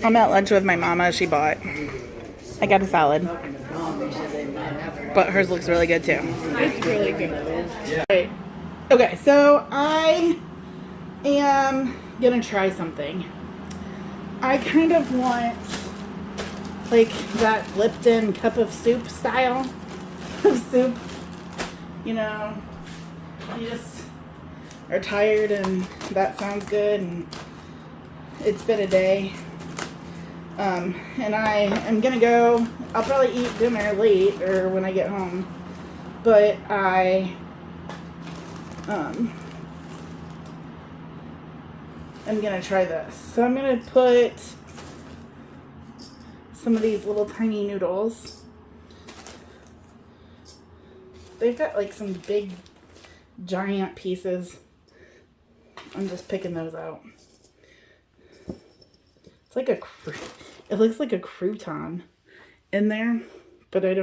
I'm at lunch with my mama. She bought. I got a salad. But hers looks really good too. It's really good. Right. Okay, so I am gonna try something. I kind of want like that Lipton cup of soup style of soup. You know, you just are tired and that sounds good and it's been a day. And I am gonna go, I'll probably eat dinner late or when I get home, but I'm gonna try this. So I'm gonna put some of these little tiny noodles. They've got like some big giant pieces. I'm just picking those out. It's like it looks like a crouton in there, but I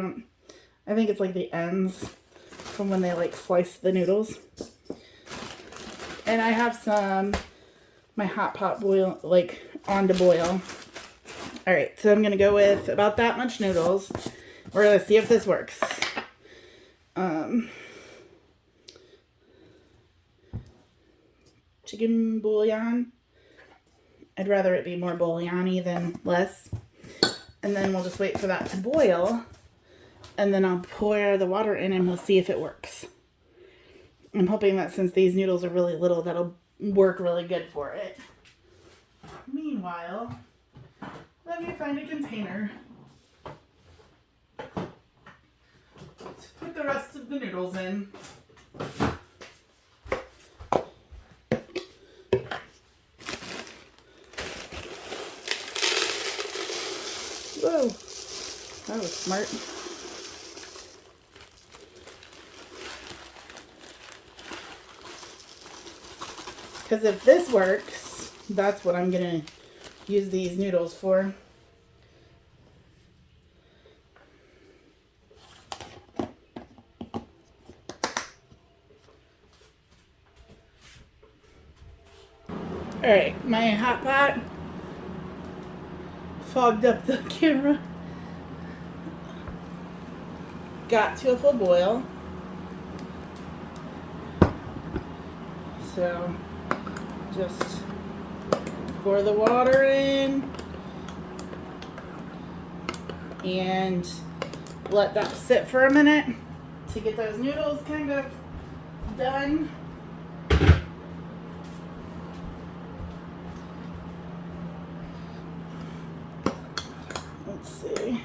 think it's like the ends from when they like slice the noodles. And I have my hot pot boil, like on to boil. All right, so I'm gonna go with about that much noodles. We're gonna see if this works. Chicken bouillon. I'd rather it be more bouillon-y than less. And then we'll just wait for that to boil. And then I'll pour the water in and we'll see if it works. I'm hoping that since these noodles are really little, that'll work really good for it. Meanwhile, let me find a container to put the rest of the noodles in. Whoa, that was smart. Because if this works, that's what I'm going to use these noodles for. Alright, my hot pot fogged up the camera. Got to a full boil. So just pour the water in and let that sit for a minute to get those noodles kind of done. Let's see.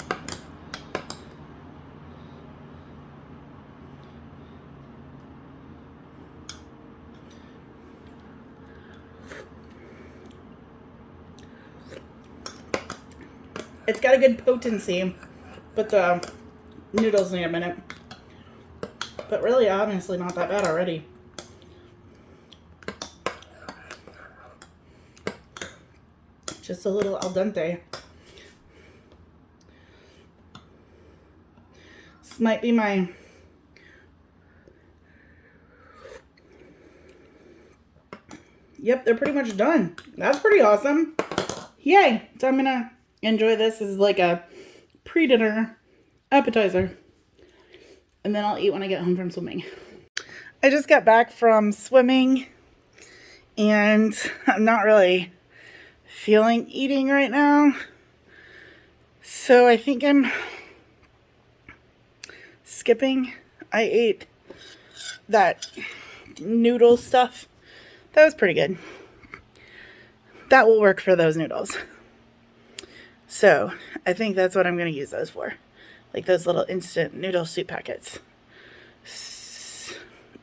It's got a good potency, but the noodles need a minute. But really, honestly, not that bad already. Just a little al dente. This might be my Yep, they're pretty much done. That's pretty awesome. Yay! So I'm gonna enjoy this as like a pre-dinner appetizer. And then I'll eat when I get home from swimming. I just got back from swimming and I'm not really feeling eating right now. So I think I'm skipping. I ate that noodle stuff. That was pretty good. That will work for those noodles. So I think that's what I'm going to use those for. Like those little instant noodle soup packets.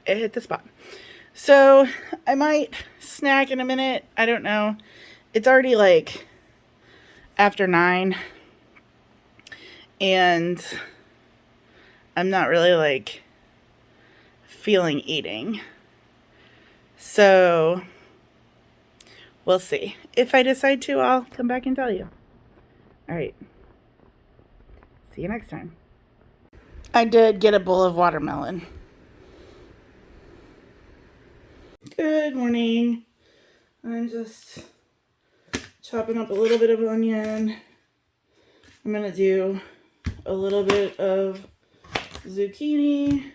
It hit the spot. So I might snack in a minute. I don't know. It's already like after 9. And I'm not really like feeling eating. So we'll see. If I decide to, I'll come back and tell you. All right. See you next time. I did get a bowl of watermelon. Good morning. I'm just chopping up a little bit of onion. I'm going to do a little bit of zucchini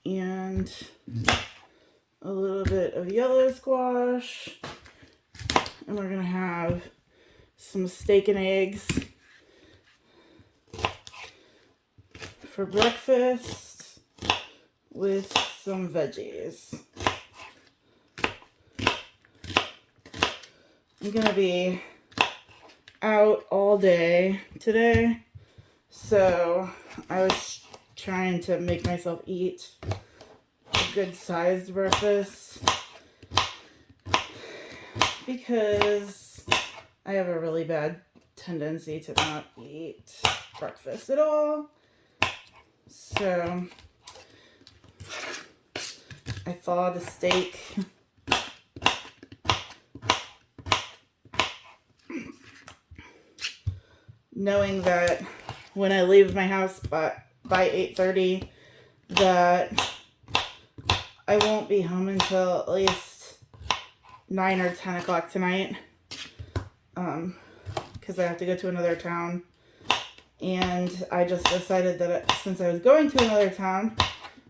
and a little bit of yellow squash. And we're going to have some steak and eggs for breakfast with some veggies. I'm going to be out all day today, so I was trying to make myself eat a good sized breakfast because I have a really bad tendency to not eat breakfast at all. So I thawed a steak. Knowing that when I leave my house by 8:30 that I won't be home until at least 9 or 10 o'clock tonight, because I have to go to another town. And I just decided that since I was going to another town,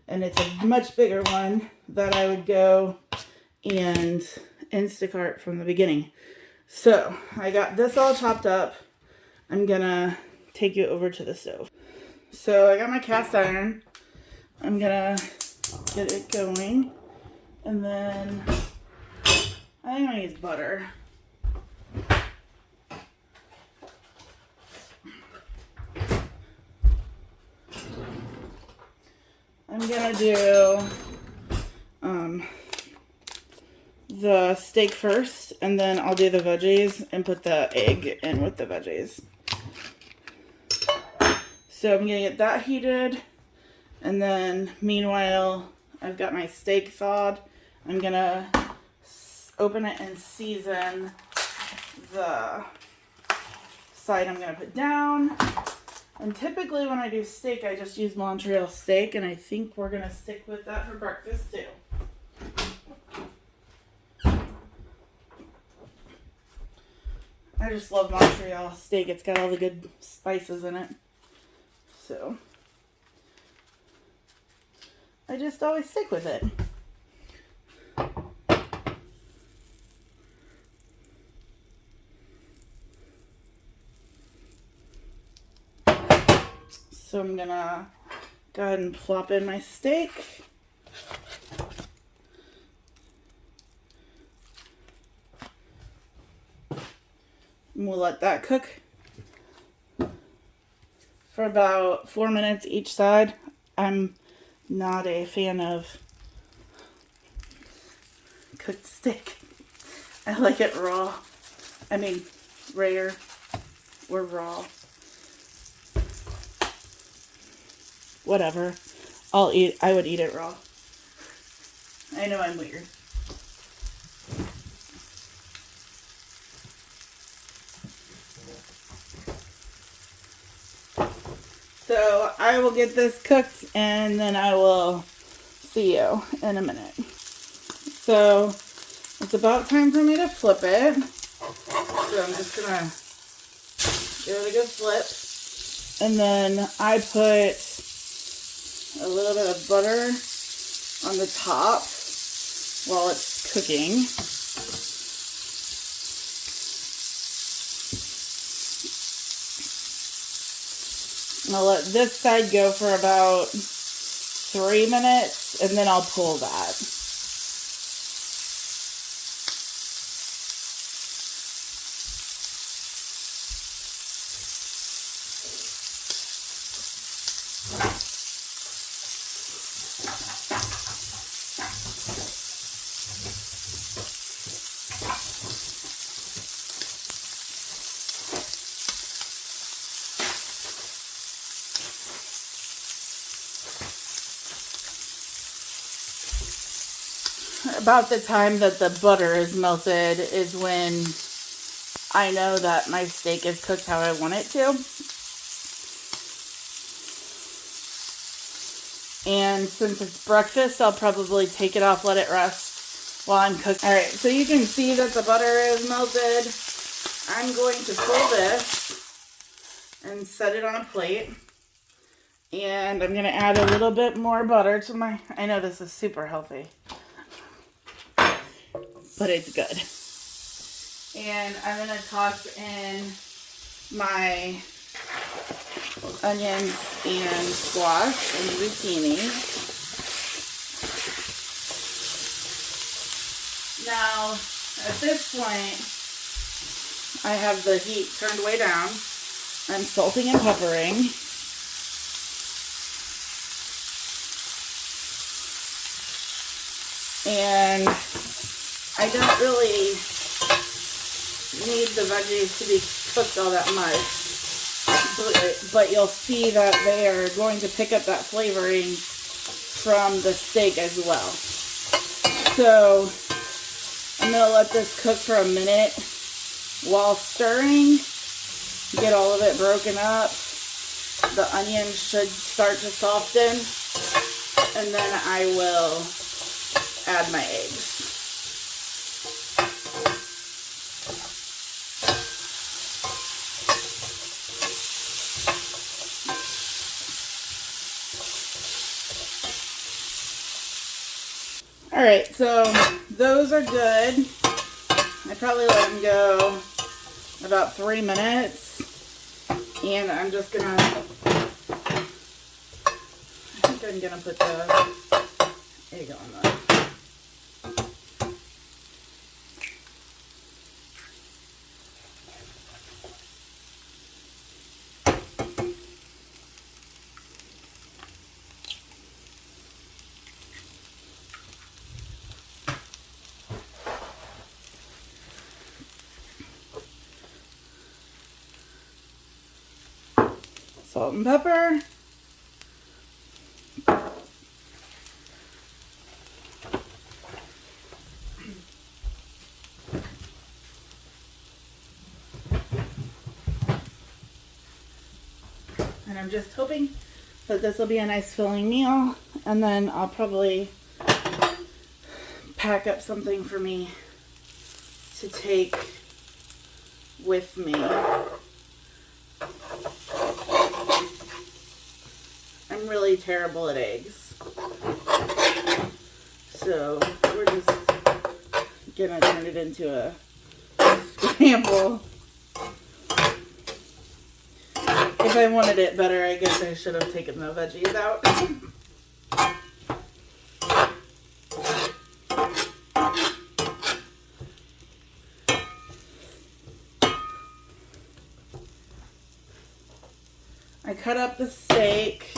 and it's a much bigger one, that I would go and Instacart from the beginning. So I got this all chopped up. I'm gonna take you over to the stove. So I got my cast iron. I'm gonna get it going. And then I think I'm gonna use butter. I'm gonna do the steak first, and then I'll do the veggies and put the egg in with the veggies. So I'm gonna get that heated, and then meanwhile I've got my steak thawed. I'm gonna open it and season the side I'm gonna put down. And typically when I do steak, I just use Montreal steak, and I think we're gonna stick with that for breakfast too. I just love Montreal steak. It's got all the good spices in it. So I just always stick with it. So I'm gonna go ahead and plop in my steak. And we'll let that cook for about 4 minutes each side. I'm not a fan of cooked steak. I like it raw. I mean, rare or raw. Whatever. I would eat it raw. I know I'm weird. So I will get this cooked, and then I will see you in a minute. So it's about time for me to flip it. So I'm just gonna give it a good flip. And then I put a little bit of butter on the top while it's cooking. And I'll let this side go for about 3 minutes, and then I'll pull that. About the time that the butter is melted is when I know that my steak is cooked how I want it to. And since it's breakfast, I'll probably take it off, let it rest while I'm cooking. Alright, so you can see that the butter is melted. I'm going to pull this and set it on a plate. And I'm going to add a little bit more butter to my... I know this is super healthy, but it's good. And I'm going to toss in my onions and squash and zucchini. Now, at this point, I have the heat turned way down. I'm salting and peppering. And I don't really need the veggies to be cooked all that much. But you'll see that they are going to pick up that flavoring from the steak as well. So I'm going to let this cook for a minute while stirring. Get all of it broken up. The onions should start to soften. And then I will add my eggs. All right, so those are good. I probably let them go about 3 minutes. And I'm just gonna, I think I'm gonna put the egg on there. Salt and pepper. And I'm just hoping that this will be a nice filling meal. And then I'll probably pack up something for me to take with me. I'm really terrible at eggs. So we're just gonna turn it into a scramble. If I wanted it better, I guess I should have taken the veggies out. I cut up the steak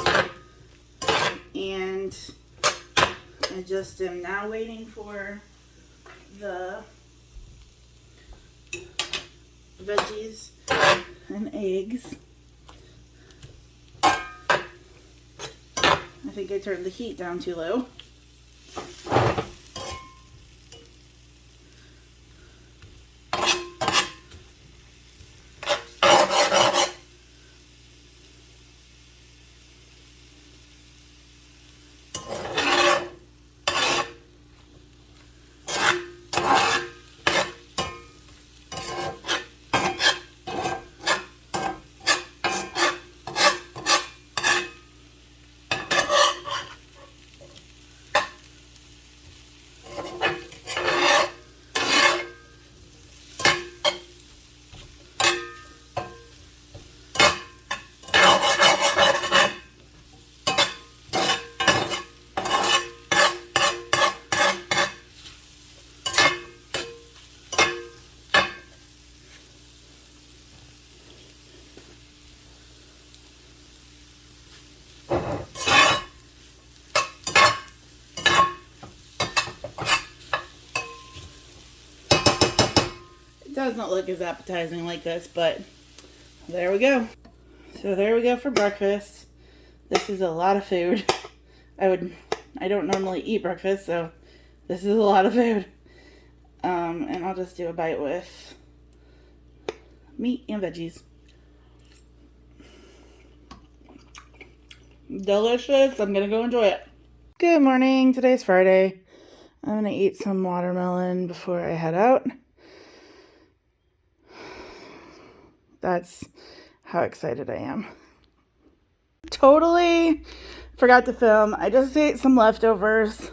and I just am now waiting for the veggies and eggs. I think I turned the heat down too low. Doesn't look as appetizing like this, but there we go. So there we go for breakfast. This is a lot of food. I don't normally eat breakfast, so this is a lot of food. And I'll just do a bite with meat and veggies. Delicious. I'm gonna go enjoy it. Good morning. Today's Friday. I'm gonna eat some watermelon before I head out. That's how excited I am. Totally forgot to film. I just ate some leftovers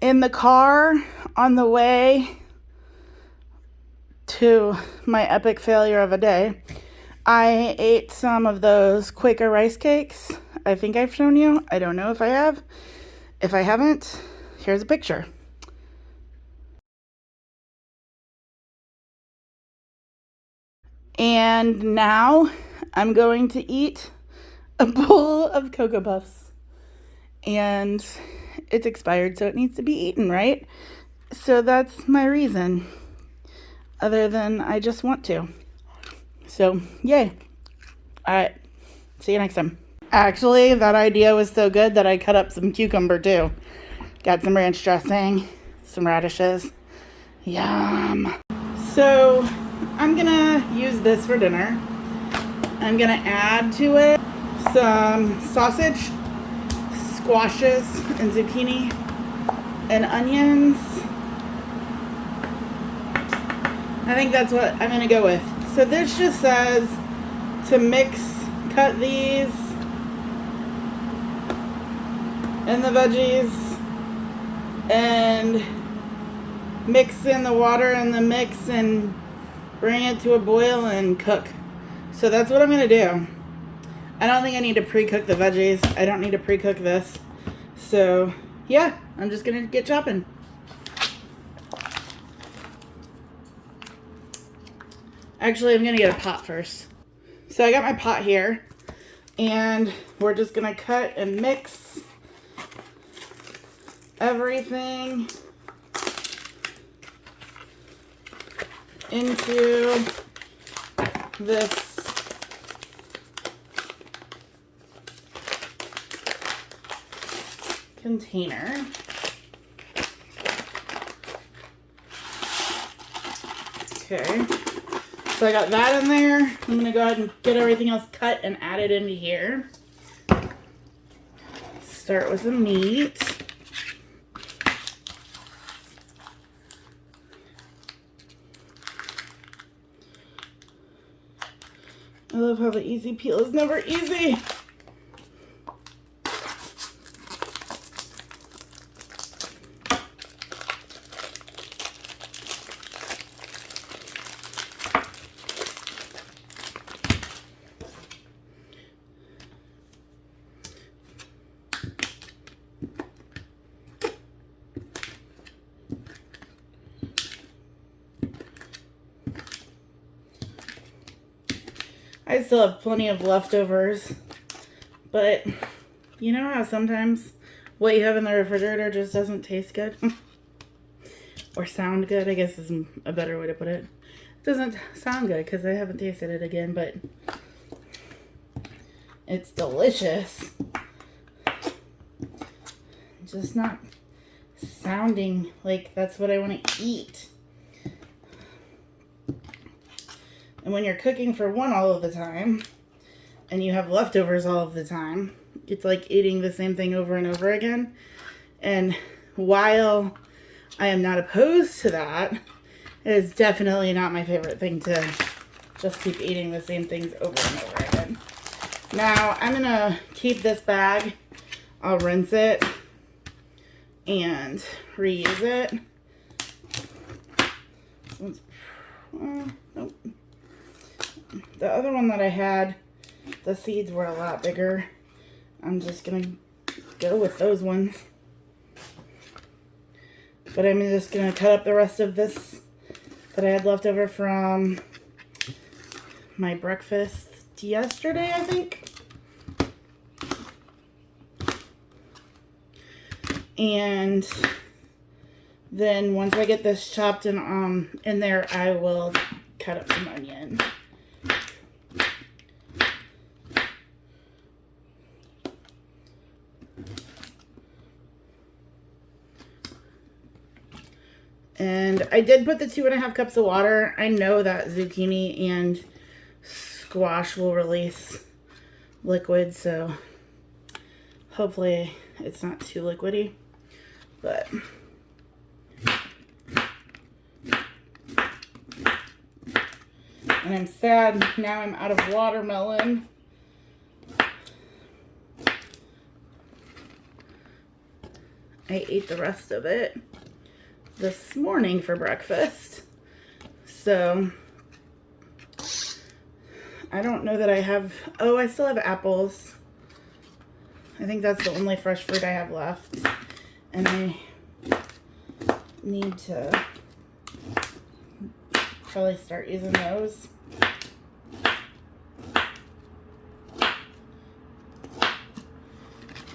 in the car on the way to my epic failure of a day. I ate some of those Quaker rice cakes. I think I've shown you. I don't know if I have. If I haven't, here's a picture. And now I'm going to eat a bowl of Cocoa Puffs. And it's expired, so it needs to be eaten, right? So that's my reason. Other than I just want to. So, yay. All right. See you next time. Actually, that idea was so good that I cut up some cucumber too. Got some ranch dressing, some radishes. Yum. So, I'm gonna use this for dinner. I'm gonna add to it some sausage, squashes, and zucchini, and onions. I think that's what I'm gonna go with. So this just says to cut these and the veggies and mix in the water in the mix and bring it to a boil and cook. So that's what I'm gonna do. I don't think I need to pre-cook the veggies. I don't need to pre-cook this. So yeah, I'm just gonna get chopping. Actually, I'm gonna get a pot first. So I got my pot here, and we're just gonna cut and mix everything into this container. Okay. So I got that in there. I'm going to go ahead and get everything else cut and add it into here. Start with the meat. I love how the easy peel is never easy. I still have plenty of leftovers, but you know how sometimes what you have in the refrigerator just doesn't taste good? Or sound good, I guess is a better way to put it. It doesn't sound good because I haven't tasted it again, but it's delicious. Just not sounding like that's what I want to eat. And when you're cooking for one all of the time, and you have leftovers all of the time, it's like eating the same thing over and over again. And while I am not opposed to that, it is definitely not my favorite thing to just keep eating the same things over and over again. Now, I'm going to keep this bag. I'll rinse it and reuse it. This one's, nope. The other one that I had, the seeds were a lot bigger. I'm just going to go with those ones. But I'm just going to cut up the rest of this that I had left over from my breakfast yesterday, I think. And then once I get this chopped in there, I will cut up some onion. And I did put the 2.5 cups of water. I know that zucchini and squash will release liquid, so hopefully it's not too liquidy. But And I'm sad now I'm out of watermelon. I ate the rest of it this morning for breakfast. So I don't know that I have, oh, I still have apples. I think that's the only fresh fruit I have left. And I need to probably start using those.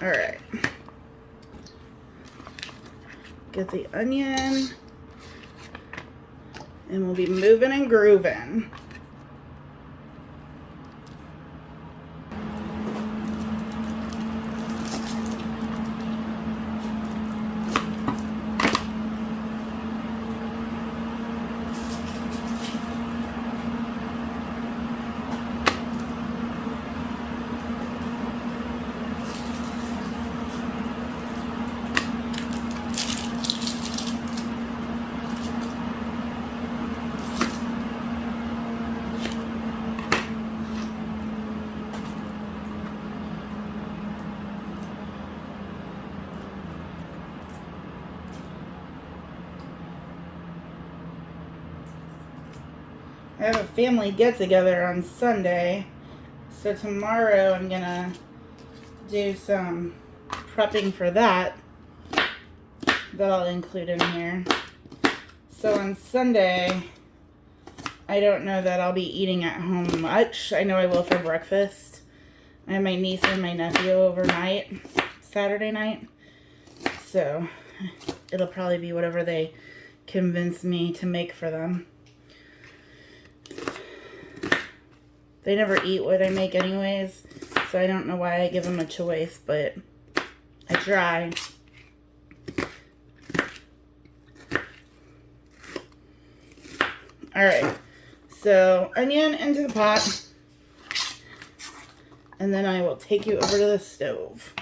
All right. Get the onion. And we'll be moving and grooving. I have a family get-together on Sunday, so tomorrow I'm gonna do some prepping for that I'll include in here. So on Sunday, I don't know that I'll be eating at home much. I know I will for breakfast. I have my niece and my nephew overnight, Saturday night, so it'll probably be whatever they convince me to make for them. They never eat what I make anyways, so I don't know why I give them a choice, but I try. Alright, so onion into the pot, and then I will take you over to the stove.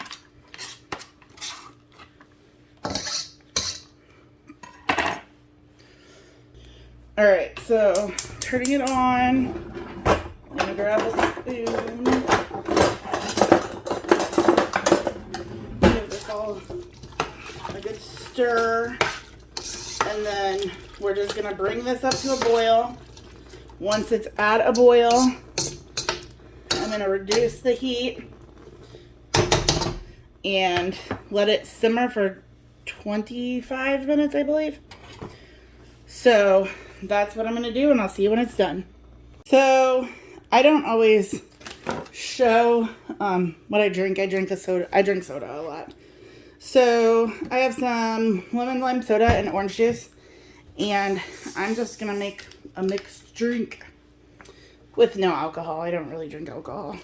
Alright, so turning it on. I'm gonna grab a spoon. Give this all a good stir. And then we're just gonna bring this up to a boil. Once it's at a boil, I'm gonna reduce the heat and let it simmer for 25 minutes, I believe. So that's what I'm gonna do, and I'll see you when it's done. So I don't always show what I drink. I drink soda a lot. So I have some lemon lime soda and orange juice, and I'm just gonna make a mixed drink with no alcohol. I don't really drink alcohol.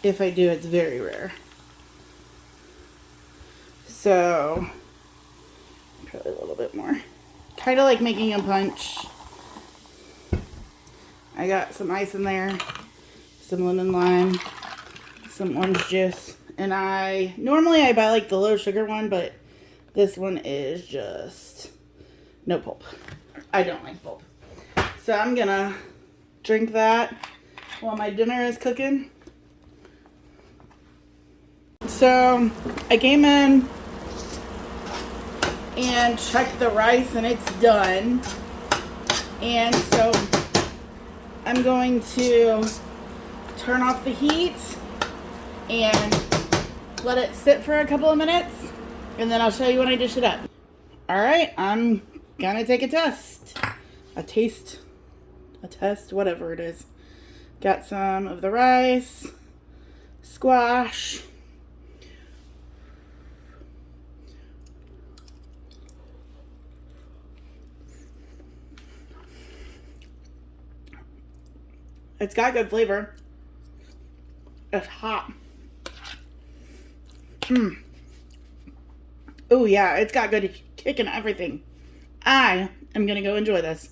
If I do, it's very rare. So probably a little bit more. Kind of like making a punch. I got some ice in there, some lemon lime, some orange juice, and normally I buy like the low sugar one, but this one is just no pulp. I don't like pulp. So I'm gonna drink that while my dinner is cooking. So I came in and checked the rice and it's done. And so I'm going to turn off the heat and let it sit for a couple of minutes, and then I'll show you when I dish it up. Alright, I'm gonna take a test. A test, whatever it is. Got some of the rice, squash. It's got good flavor. It's hot. Oh yeah, it's got good kick and everything. I am gonna go enjoy this.